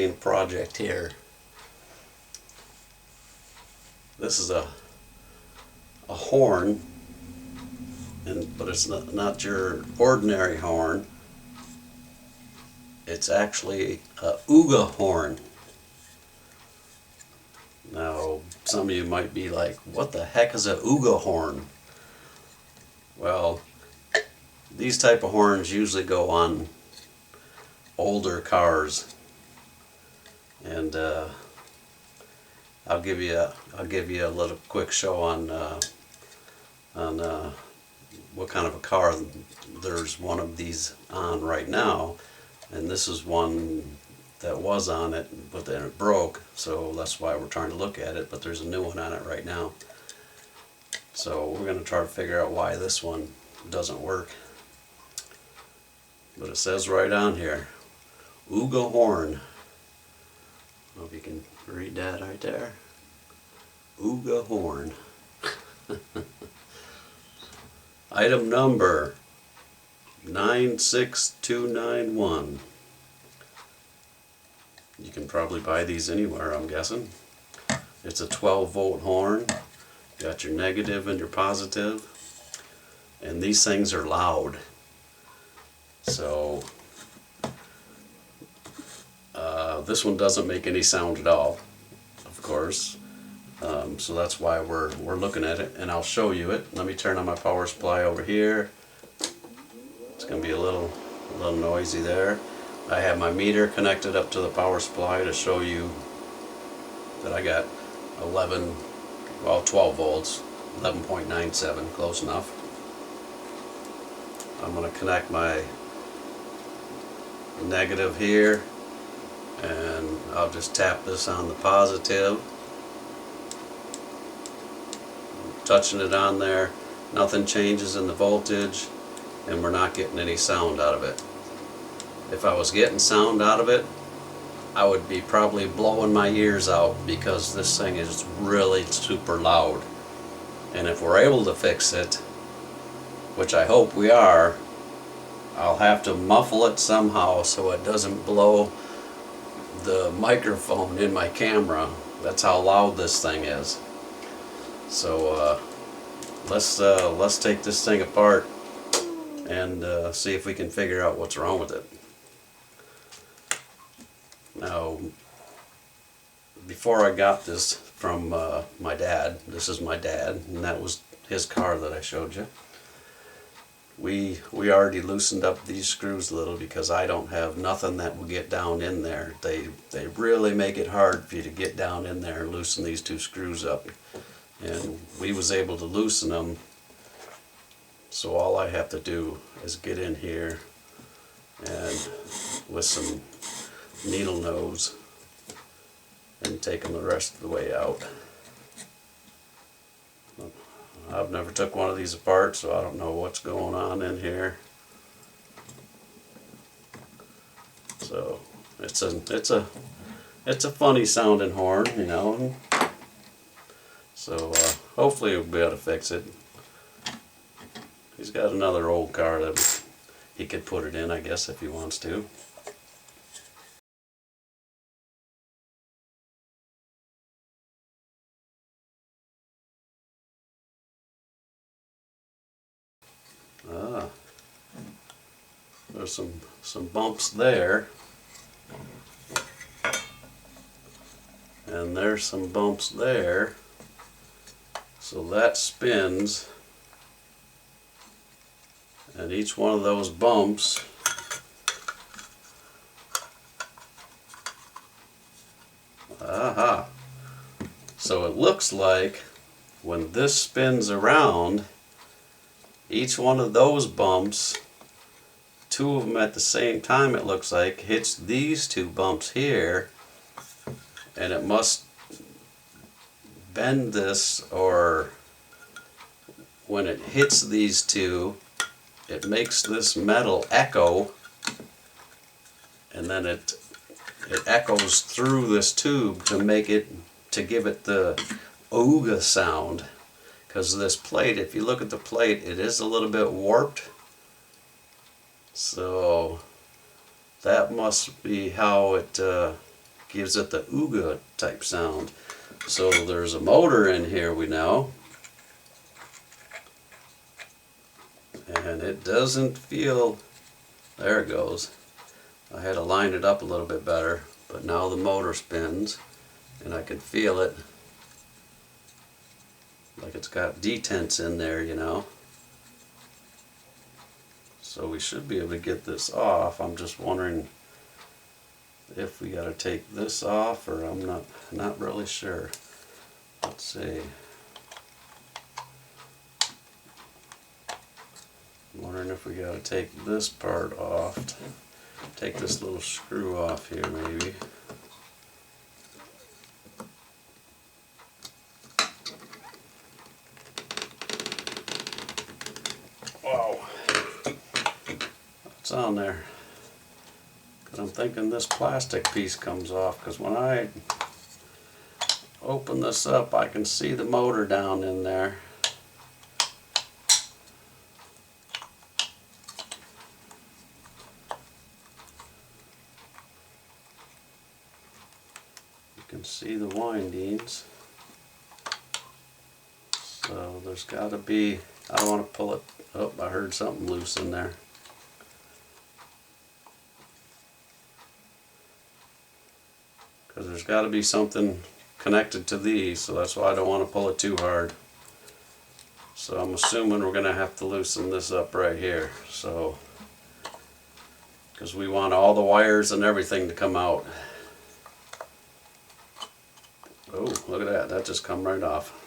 interesting project here. This is a horn, but it's not your ordinary horn. It's actually a Ooga horn. Now, some of you might be like, what the heck is a Ooga horn? Well, these type of horns usually go on older cars, and I'll give you a little quick show on what kind of a car there's one of these on right now, and this is one that was on it, but then it broke, so that's why we're trying to look at it. But there's a new one on it right now, so we're going to try to figure out why this one doesn't work. But it says right on here, Ooga horn. I don't know if you can read that right there. Ooga horn. Item number 96291. You can probably buy these anywhere, I'm guessing. It's a 12-volt horn. You got your negative and your positive. And these things are loud. So this one doesn't make any sound at all, of course. So that's why we're looking at it, and I'll show you it. Let me turn on my power supply over here. It's going to be a little noisy there. I have my meter connected up to the power supply to show you that I got 12 volts, 11.97, close enough. I'm going to connect my negative here, and I'll just tap this on the positive. Touching it on there, nothing changes in the voltage, and we're not getting any sound out of it. If I was getting sound out of it, I would be probably blowing my ears out, because this thing is really super loud. And if we're able to fix it, which I hope we are, I'll have to muffle it somehow so it doesn't blow the microphone in my camera. That's how loud this thing is. So let's take this thing apart and see if we can figure out what's wrong with it. Now, before I got this from my dad, this is my dad, and that was his car that I showed you. We already loosened up these screws a little, because I don't have nothing that will get down in there. They really make it hard for you to get down in there and loosen these two screws up. And we was able to loosen them, so all I have to do is get in here and with some needle nose and take them the rest of the way out. I've never took one of these apart, so I don't know what's going on in here. So it's a funny sounding horn, you know. So hopefully we'll be able to fix it. He's got another old car that he could put it in, I guess, if he wants to. There's some bumps there, and there's some bumps there. So that spins, and each one of those bumps so it looks like when this spins around, each one of those bumps, two of them at the same time, it looks like, hits these two bumps here, and it must bend this, or when it hits these two, it makes this metal echo, and then it echoes through this tube to give it the Ooga sound. Because this plate, if you look at the plate, it is a little bit warped. So that must be how it gives it the Ooga type sound. So there's a motor in here, we know, and it doesn't feel, there it goes. I had to line it up a little bit better, but now the motor spins and I can feel it like it's got detents in there, you know. So we should be able to get this off. I'm just wondering if we got to take this off, or I'm not really sure. Let's see. I'm wondering if we got to take this part off. Take this little screw off here, maybe. Wow, it's on there. Because I'm thinking this plastic piece comes off, because when I open this up I can see the motor down in there. You can see the windings. So there's got to be, I don't want to pull it, oh, I heard something loose in there. Because there's got to be something connected to these, so that's why I don't want to pull it too hard. So I'm assuming we're going to have to loosen this up right here. So, because we want all the wires and everything to come out. Oh, look at that, that just come right off.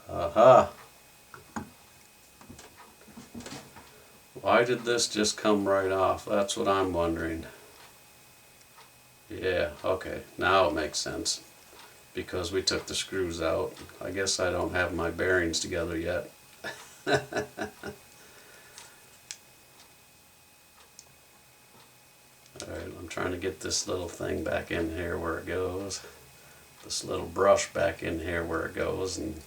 Aha! Why did this just come right off? That's what I'm wondering. Yeah, okay, now it makes sense. Because we took the screws out. I guess I don't have my bearings together yet. Alright, I'm trying to get this little thing back in here where it goes. This little brush back in here where it goes, and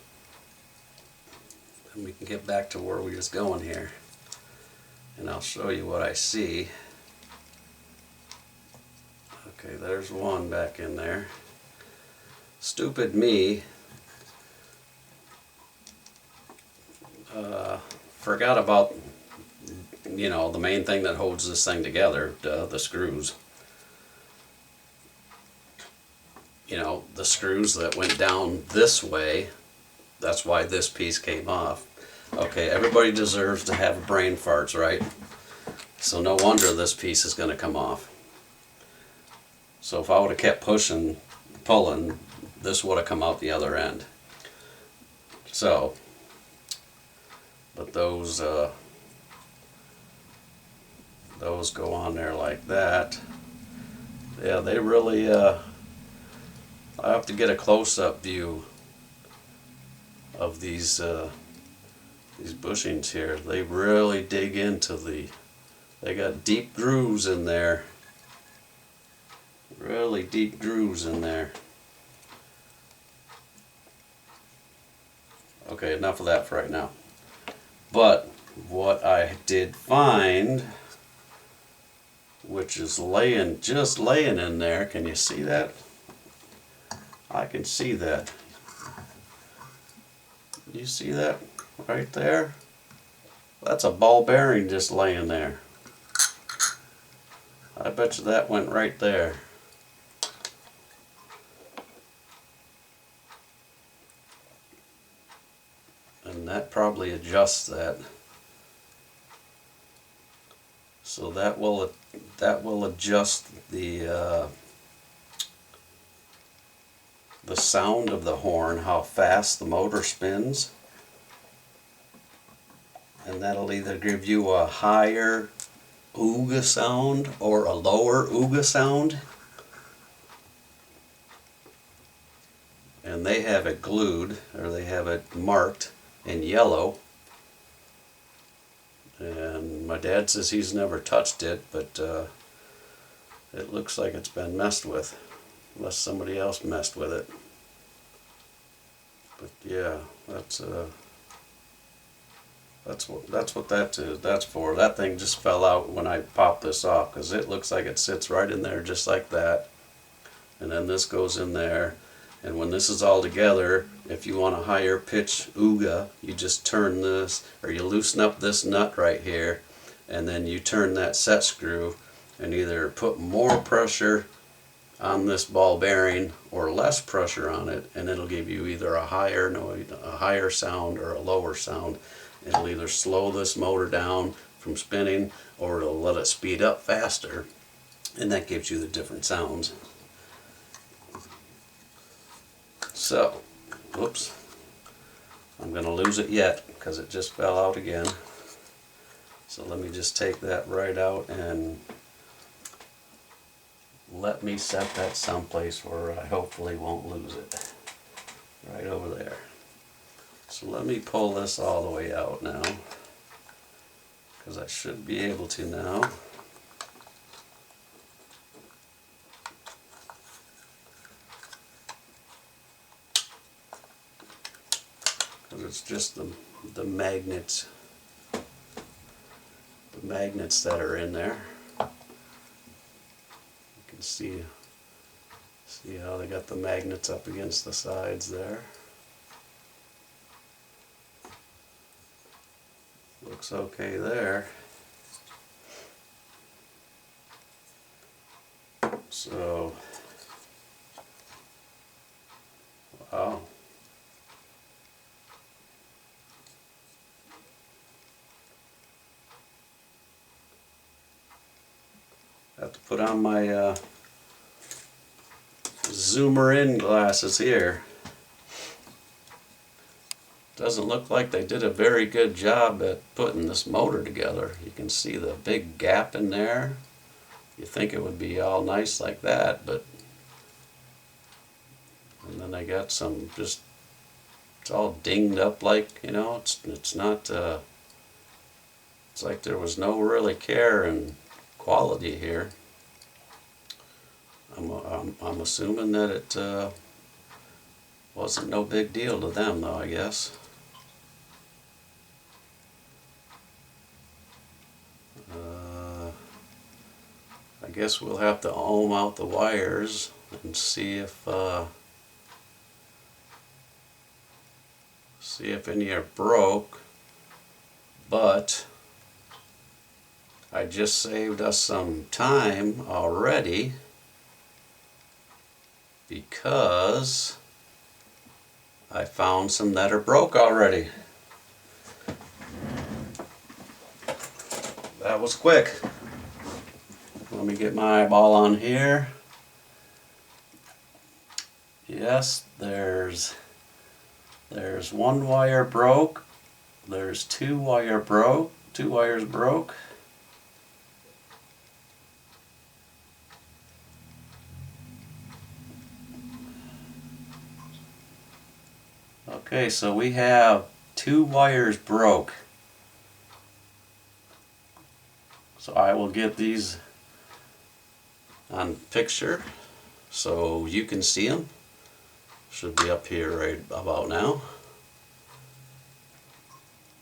then we can get back to where we was going here. And I'll show you what I see. Okay, there's one back in there. Stupid me. Forgot about, you know, the main thing that holds this thing together, the screws. You know, the screws that went down this way, that's why this piece came off. Okay, everybody deserves to have brain farts, right? So no wonder this piece is going to come off. So if I would have kept pushing, pulling, this would have come out the other end. So, but those go on there like that. Yeah, they really, I have to get a close-up view of these bushings here. They really dig into they got deep grooves in there. Really deep grooves in there. Okay, enough of that for right now. But what I did find, which is just laying in there, can you see that? I can see that. You see that right there? That's a ball bearing just laying there. I bet you that went right there. And that probably adjusts that. So that will adjust the sound of the horn, how fast the motor spins, and that'll either give you a higher Ooga sound or a lower Ooga sound. And they have it glued, or they have it marked in yellow. And my dad says he's never touched it, but it looks like it's been messed with, unless somebody else messed with it. But yeah, that's That's what that is. That's for. That thing just fell out when I popped this off because it looks like it sits right in there just like that. And then this goes in there. And when this is all together, if you want a higher pitch Ooga, you just turn this, or you loosen up this nut right here, and then you turn that set screw and either put more pressure on this ball bearing or less pressure on it, and it'll give you either a higher sound or a lower sound. It'll either slow this motor down from spinning or it'll let it speed up faster, and that gives you the different sounds. So, whoops, I'm going to lose it yet because it just fell out again. So let me just take that right out and let me set that someplace where I hopefully won't lose it. Right over there. So let me pull this all the way out now, because I should be able to now. Because it's just the magnets that are in there. You can see how they got the magnets up against the sides there. Looks okay there. So, wow. I have to put on my zoomer in glasses here. Doesn't look like they did a very good job at putting this motor together. You can see the big gap in there. You think it would be all nice like that, but and then I got some just, it's all dinged up like, you know, it's not it's like there was no really care and quality here. I'm assuming that it wasn't no big deal to them though, I guess. I guess we'll have to ohm out the wires and see if any are broke, but I just saved us some time already because I found some that are broke already. That was quick. Let me get my eyeball on here. Yes, there's one wire broke. There's two wires broke. Okay, so we have 2 wires broke. So I will get these on picture so you can see them. Should be up here right about now.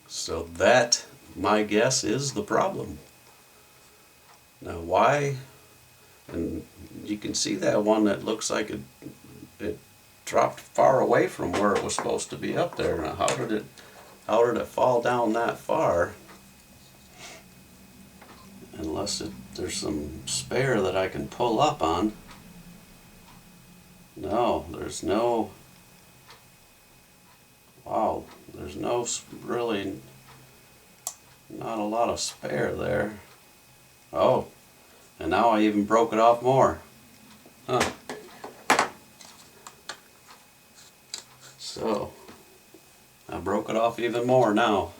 So that, my guess, is the problem. Now why? And you can see that one that looks like it dropped far away from where it was supposed to be up there. Now how did it fall down that far? Unless there's some spare that I can pull up on. No, there's no, wow, there's no really, not a lot of spare there. Oh, and now I even broke it off more. Huh. So, I broke it off even more now.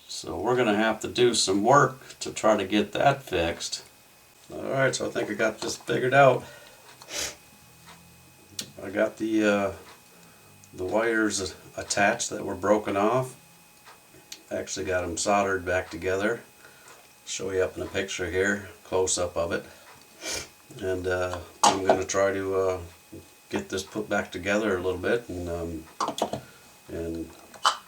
So we're going to have to do some work to try to get that fixed. Alright, so I think I got this figured out. I got the wires attached that were broken off. Actually got them soldered back together. Show you up in a picture here, close up of it. And I'm going to try to get this put back together a little bit and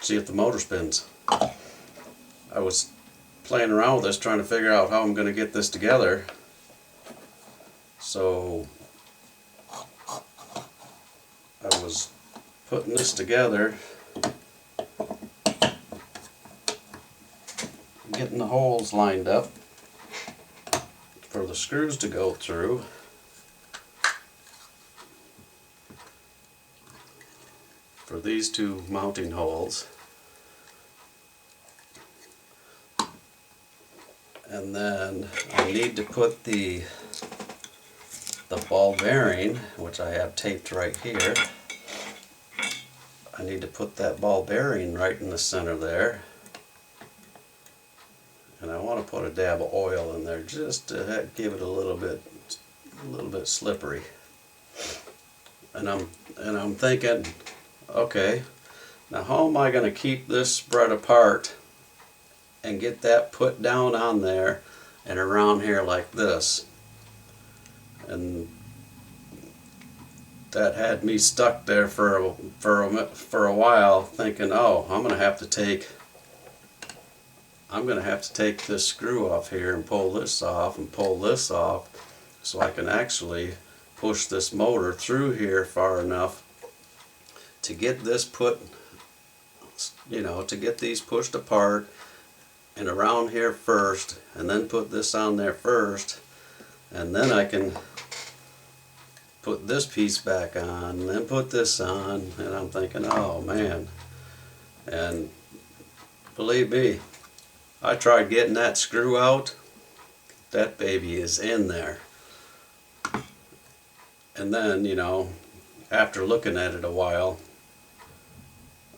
see if the motor spins. I was playing around with this, trying to figure out how I'm going to get this together. So I was putting this together, getting the holes lined up for the screws to go through. For these two mounting holes. And then I need to put the ball bearing, which I have taped right here. I need to put that ball bearing right in the center there. And I want to put a dab of oil in there just to give it a little bit slippery. And I'm thinking, okay, now how am I going to keep this spread apart and get that put down on there and around here like this? And that had me stuck there for a while, thinking, oh, I'm going to have to take this screw off here and pull this off and pull this off, so I can actually push this motor through here far enough to get this put, to get these pushed apart and around here first, and then put this on there first, and then I can put this piece back on and then put this on. And I'm thinking, oh man. And believe me, I tried getting that screw out. That baby is in there. And then, after looking at it a while,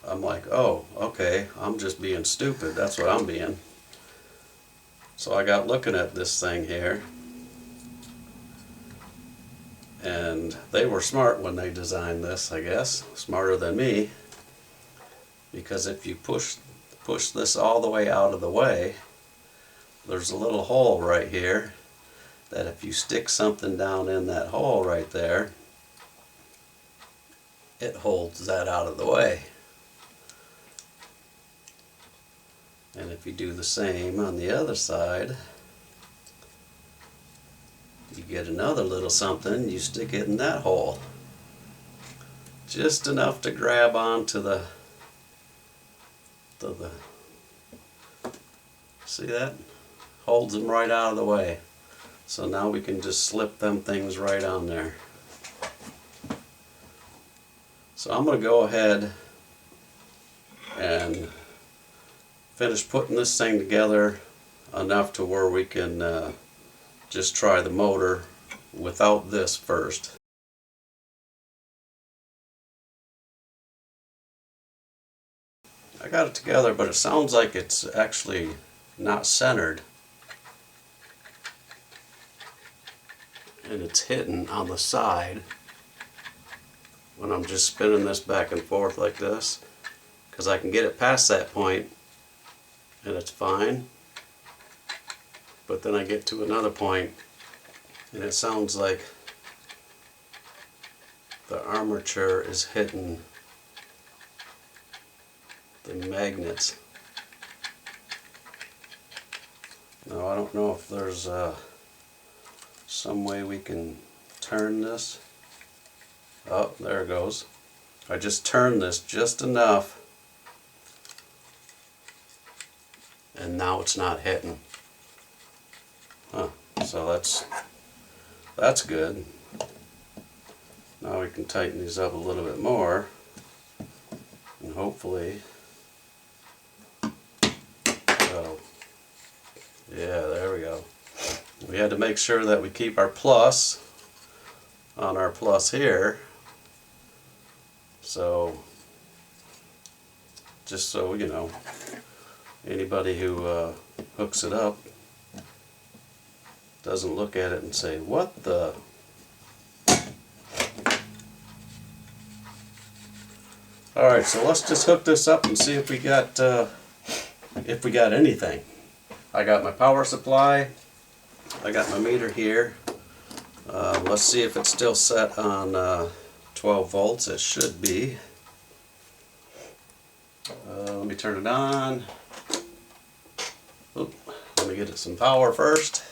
I'm like, oh, okay, I'm just being stupid. That's what I'm being. So I got looking at this thing here, and they were smart when they designed this, I guess, smarter than me, because if you push this all the way out of the way, there's a little hole right here that if you stick something down in that hole right there, it holds that out of the way. And if you do the same on the other side, you get another little something, you stick it in that hole. Just enough to grab onto the see that? Holds them right out of the way. So now we can just slip them things right on there. So I'm going to go ahead and finish putting this thing together enough to where we can just try the motor without this first. I got it together, but it sounds like it's actually not centered. And it's hitting on the side when I'm just spinning this back and forth like this, because I can get it past that point and it's fine, but then I get to another point and it sounds like the armature is hitting the magnets. Now I don't know if there's some way we can turn this. Oh, there it goes. I just turned this just enough and now it's not hitting. So that's good. Now we can tighten these up a little bit more and hopefully, oh, yeah, there we go. We had to make sure that we keep our plus on our plus here, so just so anybody who hooks it up doesn't look at it and say, what the? Alright, so let's just hook this up and see if we got anything. I got my power supply, I got my meter here. Let's see if it's still set on 12 volts. It should be. Let me turn it on. Oop, let me get it some power first.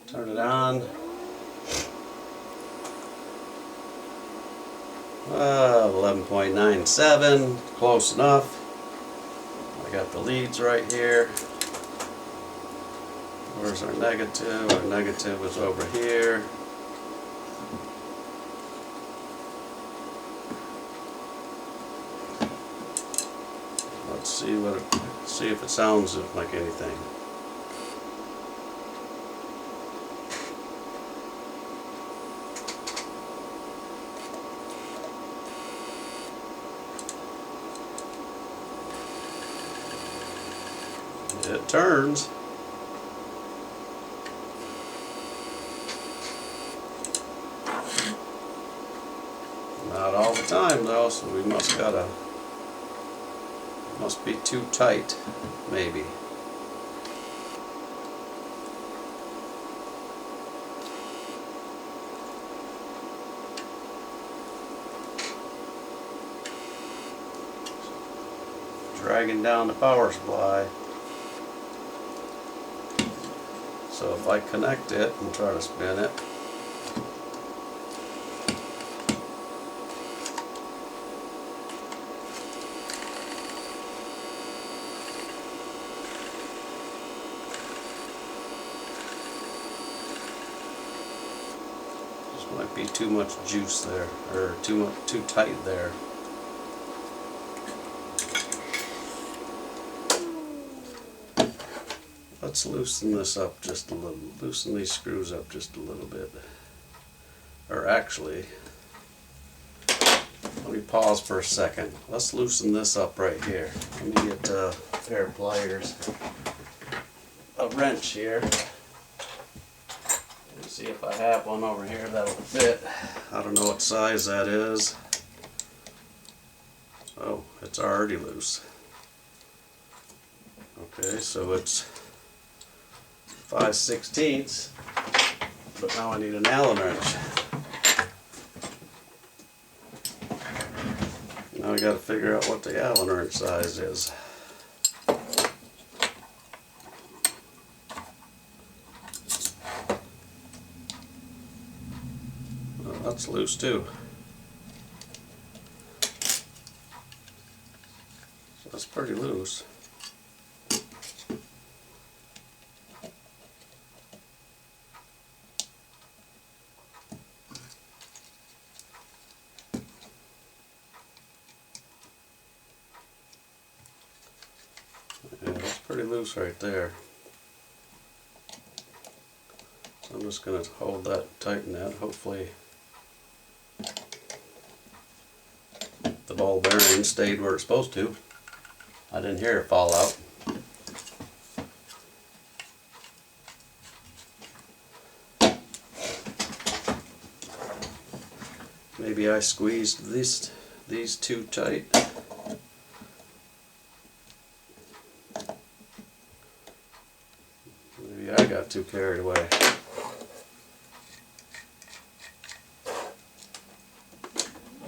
Turn it on. 11.97, close enough. I got the leads right here. Where's our negative? Our negative is over here. Let's see if it sounds like anything. It turns. Not all the time though, so we must be too tight, maybe. Dragging down the power supply. So if I connect it and try to spin it, this might be too much juice there, or too tight there. Let's loosen this up just a little. Loosen these screws up just a little bit. Or actually, let me pause for a second. Let's loosen this up right here. Let me get a pair of pliers, a wrench here. Let's see if I have one over here that'll fit. I don't know what size that is. Oh, it's already loose. Okay, so it's 5/16, but now I need an Allen wrench. Now I got to figure out what the Allen wrench size is. Well, that's loose too. So that's pretty loose. Yeah, that's pretty loose right there. So I'm just going to hold that, tighten that. Hopefully the ball bearing stayed where it's supposed to. I didn't hear it fall out. Maybe I squeezed these too tight. Maybe I got too carried away.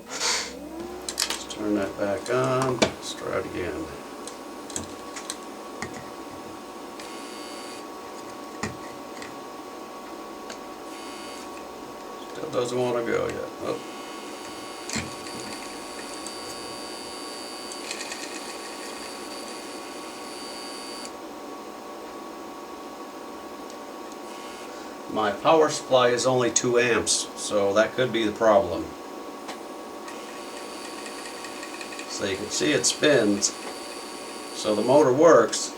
Let's turn that back on. Let's try it again. Still doesn't want to go yet. Oh. My power supply is only 2 amps, so that could be the problem. So you can see it spins, so the motor works,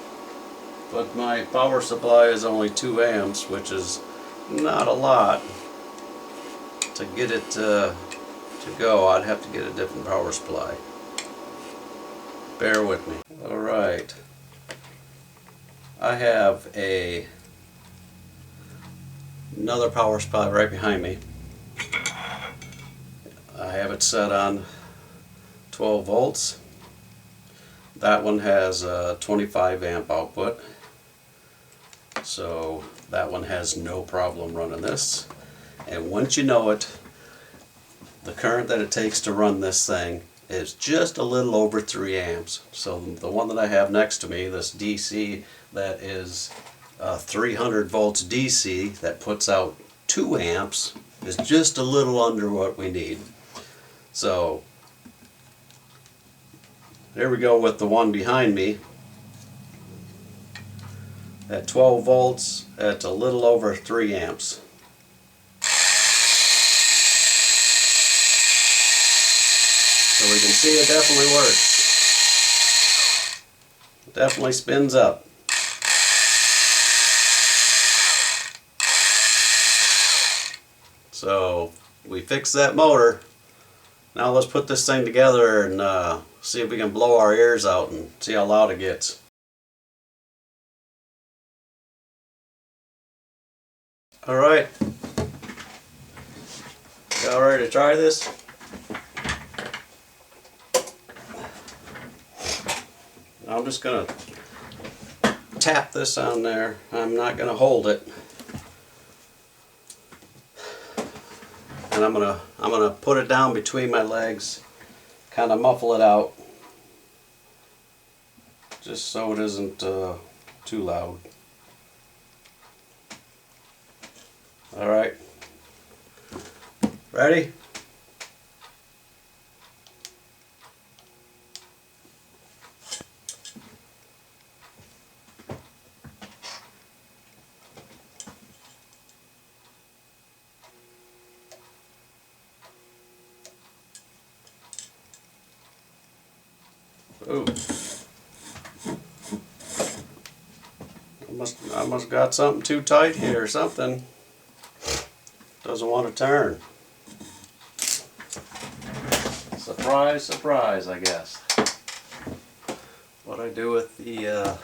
but my power supply is only 2 amps, which is not a lot. To get it to go, I'd have to get a different power supply. Bear with me. Alright. I have another power supply right behind me. I have it set on 12 volts. That one has a 25 amp output, so that one has no problem running this. And once you know it, the current that it takes to run this thing is just a little over 3 amps. So the one that I have next to me, this DC that is 300 volts DC that puts out 2 amps, is just a little under what we need. So there we go with the one behind me. At 12 volts, at a little over 3 amps. So we can see it definitely works. It definitely spins up. So we fixed that motor. Now let's put this thing together and see if we can blow our ears out and see how loud it gets. Alright, y'all ready to try this? I'm just going to tap this on there. I'm not going to hold it. And I'm going to put it down between my legs, kind of muffle it out, just so it isn't too loud. Alright, ready? Ooh. I must got something too tight here or something. Doesn't want to turn. Surprise, surprise, I guess. What I do with the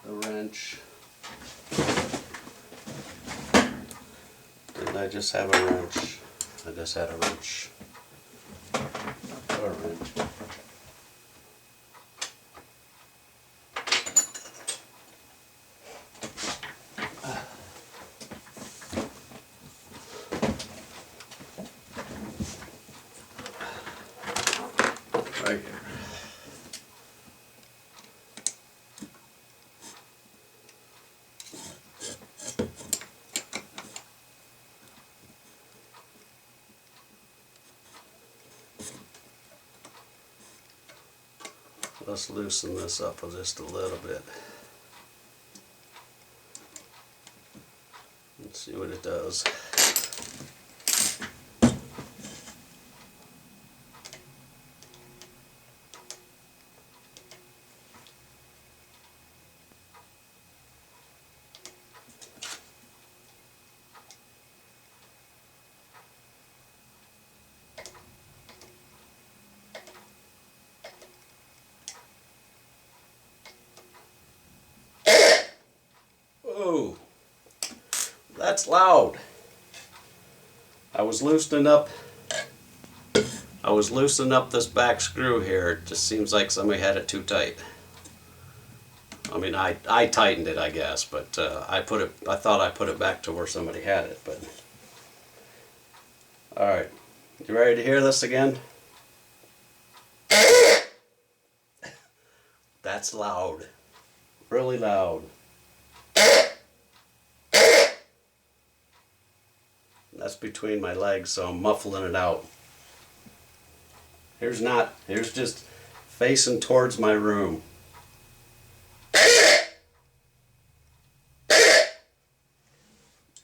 wrench. Didn't I just have a wrench? I just had a wrench. A wrench. Right here. Let's loosen this up just a little bit. Let's see what it does. Oh, that's loud. I was loosening up this back screw here. It just seems like somebody had it too tight. I mean, I tightened it, I guess, but I thought I put it back to where somebody had it, but all right. You ready to hear this again? That's loud. Really loud. That's between my legs, so I'm muffling it out. Here's just facing towards my room.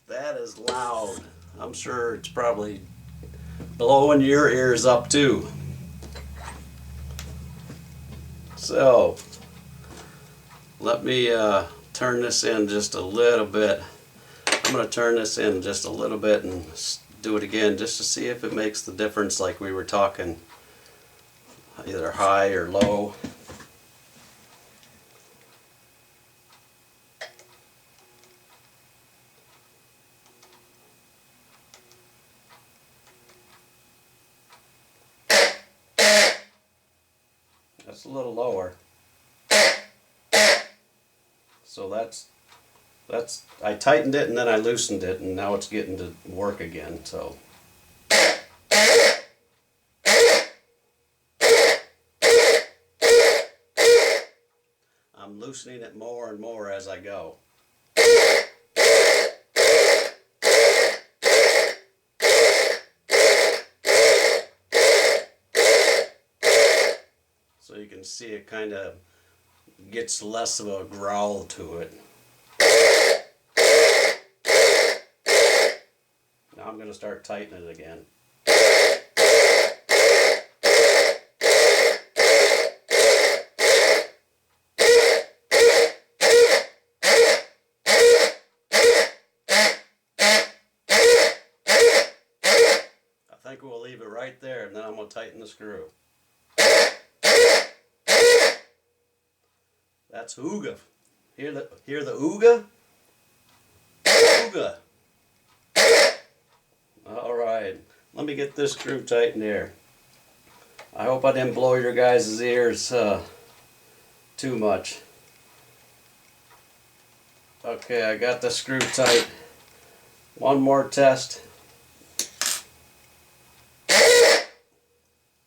That is loud. I'm sure it's probably blowing your ears up too. So, let me turn this in just a little bit. I'm going to turn this in just a little bit and do it again just to see if it makes the difference like we were talking, either high or low. That's a little lower. So that's I tightened it and then I loosened it and now it's getting to work again. So I'm loosening it more and more as I go. So you can see it kind of gets less of a growl to it. Now I'm going to start tightening it again. I think we'll leave it right there, and then I'm going to tighten the screw. That's Ooga. Hear the Ooga? Ooga. Alright, let me get this screw tightened here. I hope I didn't blow your guys' ears too much. Okay, I got the screw tight. One more test.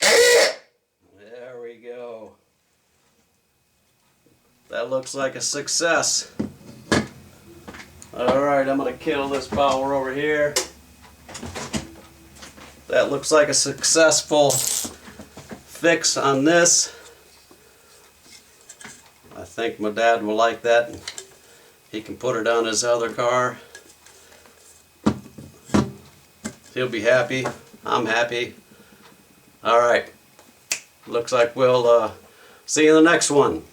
There we go. That looks like a success. Alright, I'm going to kill this power over here. That looks like a successful fix on this. I think my dad will like that. He can put it on his other car. He'll be happy. I'm happy. Alright. Looks like we'll see you in the next one.